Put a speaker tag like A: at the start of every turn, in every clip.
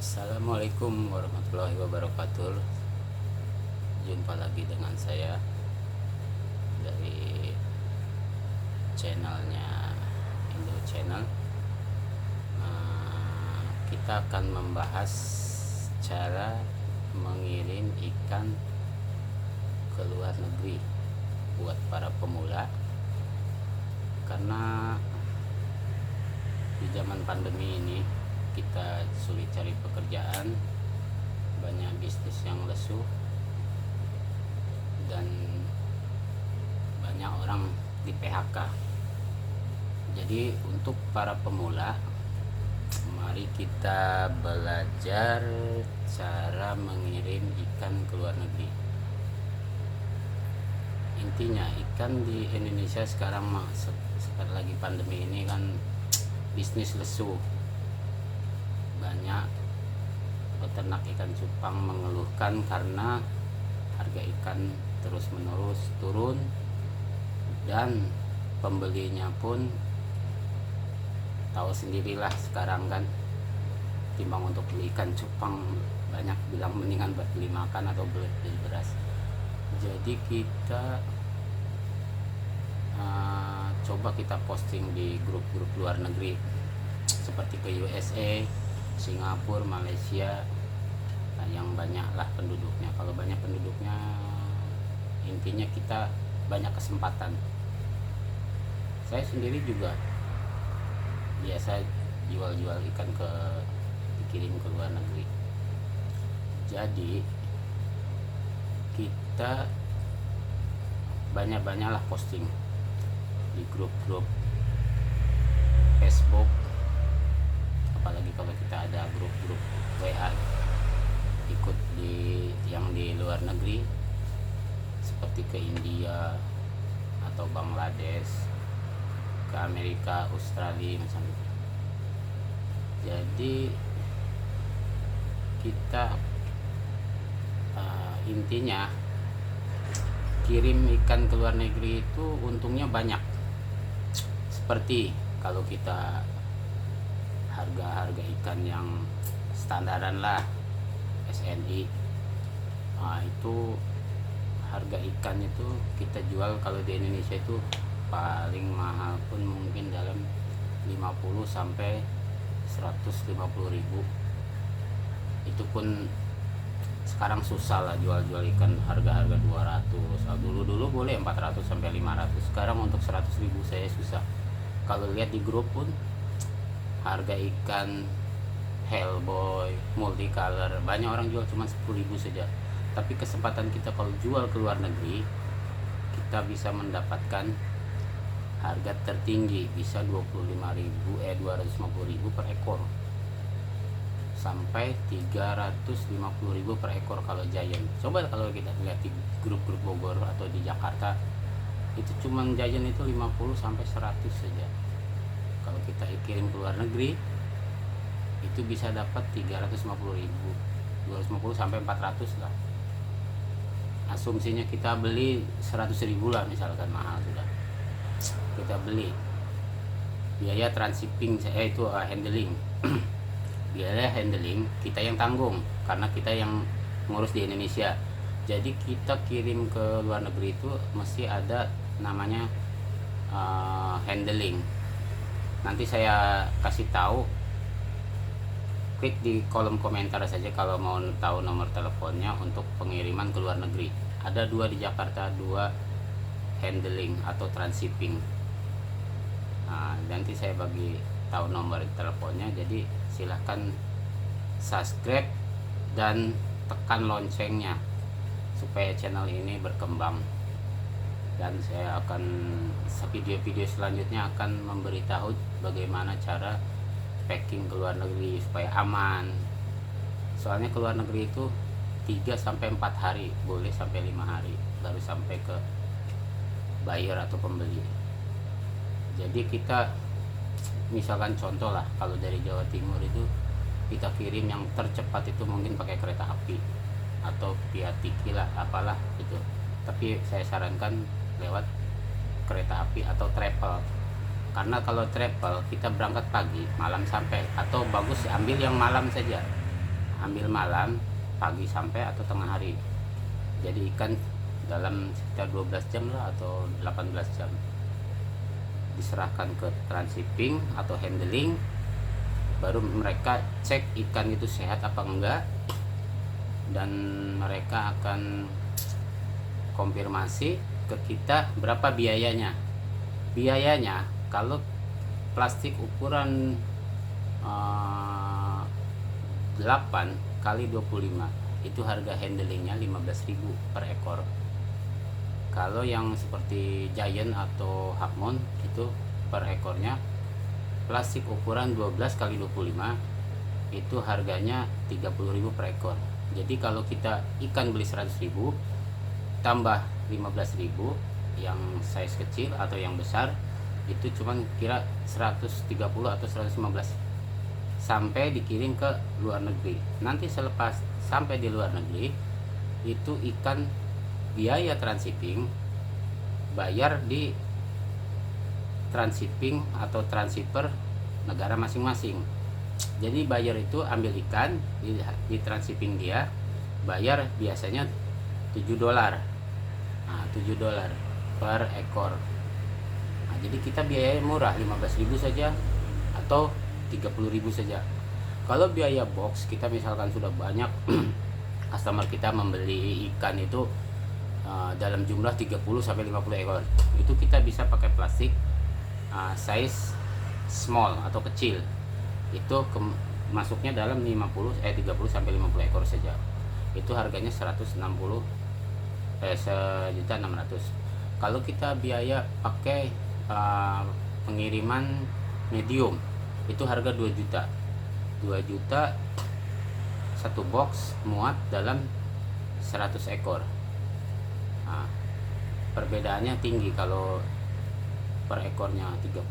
A: Assalamualaikum warahmatullahi wabarakatuh. Jumpa lagi dengan saya dari channelnya Indo Channel. Kita akan membahas cara mengirim ikan ke luar negeri buat para pemula, karena di zaman pandemi ini kita sulit cari pekerjaan, banyak bisnis yang lesu, dan banyak orang di PHK. Jadi untuk para pemula, mari kita belajar cara mengirim ikan ke luar negeri. Intinya ikan di Indonesia sekarang lagi pandemi ini kan bisnis lesu. Banyak peternak ikan cupang mengeluhkan karena harga ikan terus menerus turun, dan pembelinya pun tahu sendirilah sekarang kan, timbang untuk beli ikan cupang banyak bilang mendingan buat beli makan atau beli beras. Jadi kita coba kita posting di grup-grup luar negeri seperti ke USA, Singapura, Malaysia, yang banyak lah penduduknya. Kalau banyak penduduknya, intinya kita banyak kesempatan. Saya sendiri juga biasa jual-jual ikan dikirim ke luar negeri. Jadi kita banyak-banyaklah posting di grup-grup Facebook, apalagi kalau kita ada grup-grup WA ikut yang di luar negeri seperti ke India atau Bangladesh, ke Amerika, Australia macam itu. Jadi kita intinya kirim ikan ke luar negeri itu untungnya banyak. Seperti kalau kita harga ikan yang standaran lah, SNI, itu harga ikan itu kita jual kalau di Indonesia itu paling mahal pun mungkin dalam 50 sampai 150 ribu. Itu pun sekarang susah lah jual ikan harga 200. Dulu boleh 400 sampai 500. Sekarang untuk 100 ribu saya susah. Kalau lihat di grup pun harga ikan Hellboy, multicolor, banyak orang jual cuma 10 ribu saja. Tapi kesempatan kita kalau jual ke luar negeri, kita bisa mendapatkan harga tertinggi, bisa 250 ribu per ekor, sampai 350 ribu per ekor kalau giant. Coba kalau kita lihat di grup-grup Bogor atau di Jakarta, itu cuman giant itu 50 sampai 100 saja. Kalau kita kirim ke luar negeri, itu bisa dapat 350 ribu, 250 sampai 400 lah. Asumsinya kita beli 100 ribu lah misalkan, mahal sudah. Kita beli, biaya transshipping itu handling biaya handling kita yang tanggung karena kita yang ngurus di Indonesia. Jadi kita kirim ke luar negeri itu mesti ada namanya handling. Nanti saya kasih tahu, klik di kolom komentar saja kalau mau tahu nomor teleponnya untuk pengiriman ke luar negeri. Ada 2 di Jakarta, 2 handling atau transshipping. Nanti saya bagi tahu nomor teleponnya. Jadi silahkan subscribe dan tekan loncengnya supaya channel ini berkembang, dan saya akan video-video selanjutnya akan memberitahu bagaimana cara packing ke luar negeri supaya aman. Soalnya ke luar negeri itu 3 sampai 4 hari, boleh sampai 5 hari baru sampai ke buyer atau pembeli. Jadi kita misalkan contoh lah, kalau dari Jawa Timur itu kita kirim yang tercepat itu mungkin pakai kereta api atau via tiki lah, apalah itu. Tapi saya sarankan lewat kereta api atau travel, karena kalau travel kita berangkat pagi malam sampai, atau bagus ambil yang malam saja. ambil malam, pagi sampai atau tengah hari. Jadi ikan dalam sekitar 12 jam lah atau 18 jam diserahkan ke transshipping atau handling, baru mereka cek ikan itu sehat apa enggak, dan mereka akan konfirmasi ke kita berapa biayanya. Kalau plastik ukuran 8 kali 25 itu harga handlingnya 15.000 per ekor. Kalau yang seperti Giant atau Halfmoon itu per ekornya plastik ukuran 12 kali 25 itu harganya 30.000 per ekor. Jadi kalau kita ikan beli 100.000 tambah 15.000 yang size kecil atau yang besar itu cuman kira 130 atau 115 sampai dikirim ke luar negeri. Nanti selepas sampai di luar negeri itu ikan biaya transshipping bayar di transshipping atau transhipper negara masing-masing. Jadi bayar itu ambil ikan di transshipping dia bayar biasanya $7. Nah, $7 per ekor. Nah, jadi kita biaya murah 15.000 saja atau 30.000 saja. Kalau biaya box kita misalkan sudah banyak customer kita membeli ikan itu dalam jumlah 30 sampai 50 ekor, itu kita bisa pakai plastik size small atau kecil. Itu masuknya dalam 30 sampai 50 ekor saja. Itu harganya 1.600. Kalau kita biaya pakai pengiriman medium itu harga 2 juta. 2 juta satu box muat dalam 100 ekor. Nah, perbedaannya tinggi. Kalau per ekornya 30.000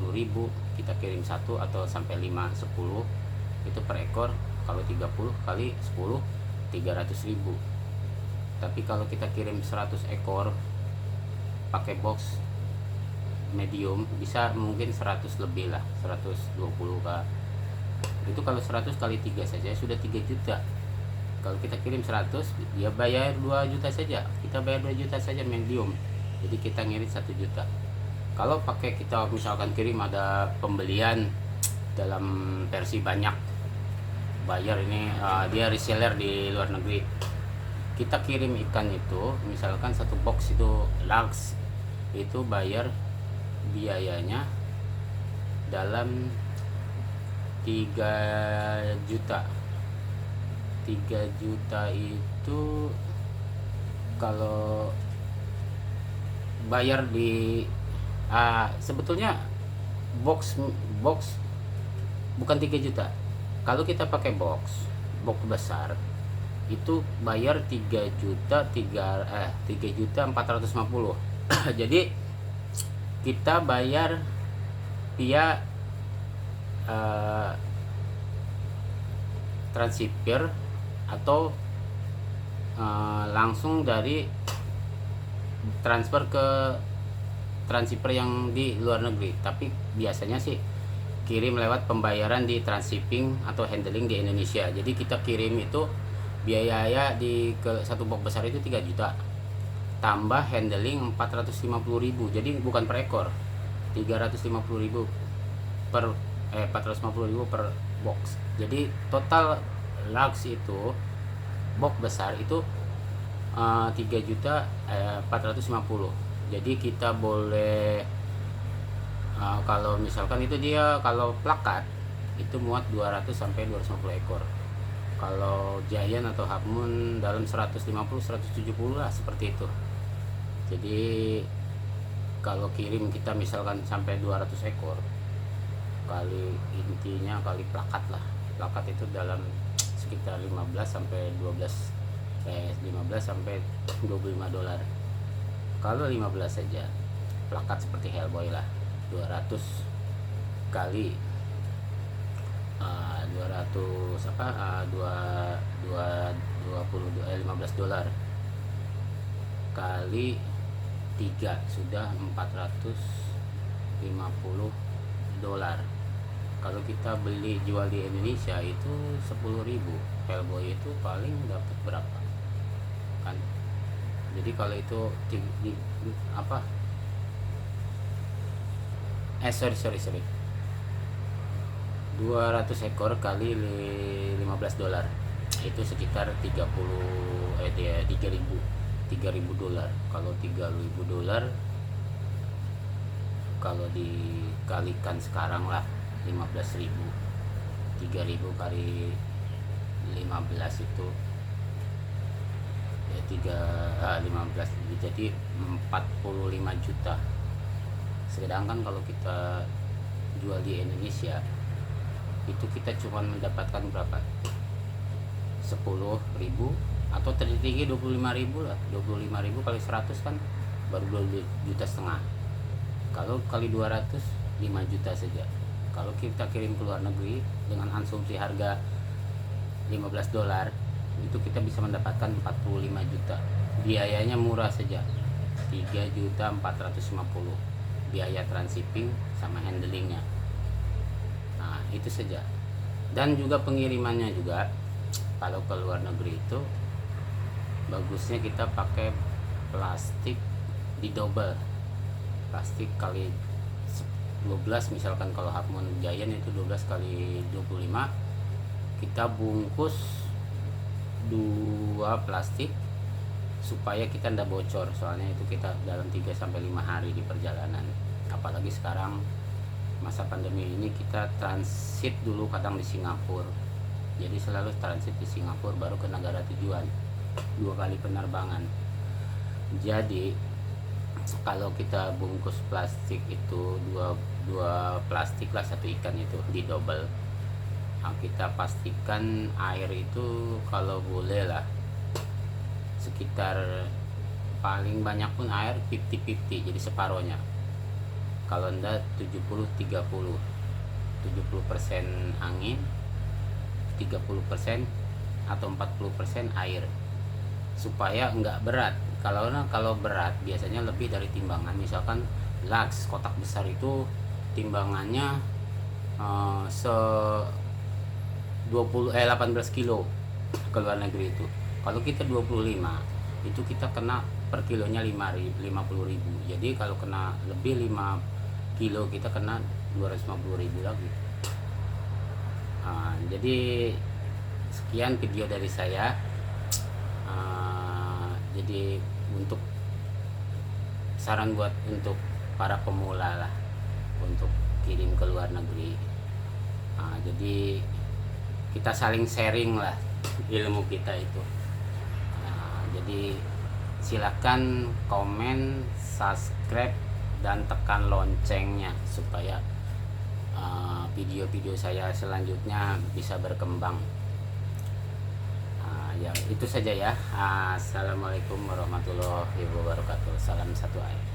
A: kita kirim 1 atau sampai 5 10 itu per ekor. Kalau 30 kali 10 300.000. Tapi kalau kita kirim 100 ekor pakai box medium bisa mungkin 100 lebih lah, 120 kah. Itu kalau 100 kali 3 saja sudah 3 juta. Kalau kita kirim 100 dia bayar 2 juta saja, kita bayar 2 juta saja medium. Jadi kita ngirit 1 juta. Kalau pakai kita misalkan kirim ada pembelian dalam versi banyak bayar ini dia reseller di luar negeri, kita kirim ikan itu misalkan satu box itu large, itu bayar biayanya dalam 3 juta. 3 juta itu kalau bayar di sebetulnya box bukan 3 juta. Kalau kita pakai box besar itu bayar 3 juta 3.450. Jadi kita bayar via transhipper atau langsung dari transfer ke transhipper yang di luar negeri. Tapi biasanya sih kirim lewat pembayaran di transshipping atau handling di Indonesia. Jadi kita kirim itu biaya di ke satu box besar itu 3 juta tambah handling 450.000. Jadi bukan per ekor, 350.000 per 450.000 per box. Jadi total large itu box besar itu 3.450. Jadi kita boleh kalau misalkan itu dia kalau plakat itu muat 200 sampai 250 ekor. Kalau Giant atau Halfmoon dalam 150 170 lah, seperti itu. Jadi kalau kirim kita misalkan sampai 200 ekor kali intinya kali plakat lah. Plakat itu dalam sekitar 15 sampai 25 dolar. Kalau 15 saja plakat seperti Hellboy lah, 200 kali 15 dolar kali 3 sudah 450 dolar. Kalau kita beli jual di Indonesia itu 10.000, Hellboy itu paling dapat berapa kan. Jadi kalau itu apa, sorry 200 ekor kali $15 itu sekitar 3.000 dolar. Kalau $3.000, kalau dikalikan sekarang lah 15.000, 3.000 kali 15 itu ya 15, jadi 45 juta. Sedangkan kalau kita jual di Indonesia itu kita cuma mendapatkan berapa, 10.000 atau tertinggi 25.000 lah. 25.000 kali 100 kan baru 2,5 juta. Kalau kali 200, 5 juta saja. Kalau kita kirim ke luar negeri dengan asumsi harga $15, itu kita bisa mendapatkan 45 juta. Biayanya murah saja, 3.450.000 biaya transshipping sama handlingnya. Nah itu saja. Dan juga pengirimannya juga, kalau ke luar negeri itu bagusnya kita pakai plastik di double, plastik kali 12. Misalkan kalau Half Moon Giant itu 12 kali 25, kita bungkus 2 plastik supaya kita ndak bocor. Soalnya itu kita dalam 3-5 hari di perjalanan. Apalagi sekarang masa pandemi ini, kita transit dulu kadang di Singapura. Jadi selalu transit di Singapura baru ke negara tujuan, 2 kali penerbangan. Jadi kalau kita bungkus plastik itu dua plastik lah, 1 ikan itu di double. Nah, kita pastikan air itu kalau boleh lah sekitar, paling banyak pun air 50-50, jadi separohnya. Kalau enggak 70-30, 70% angin, 30% atau 40% air, supaya enggak berat. Kalau berat biasanya lebih dari timbangan. Misalkan laks kotak besar itu timbangannya 18 kilo ke luar negeri itu. Kalau kita 25 itu kita kena per kilonya 50.000. Jadi kalau kena lebih 5 kilo kita kena 250.000 lagi. Jadi sekian video dari saya. Jadi untuk saran buat untuk para pemula lah untuk kirim ke luar negeri. Jadi kita saling sharing lah ilmu kita itu. Jadi silakan komen, subscribe, dan tekan loncengnya supaya video-video saya selanjutnya bisa berkembang. Ya itu saja ya. Assalamualaikum warahmatullahi wabarakatuh. Salam satu air.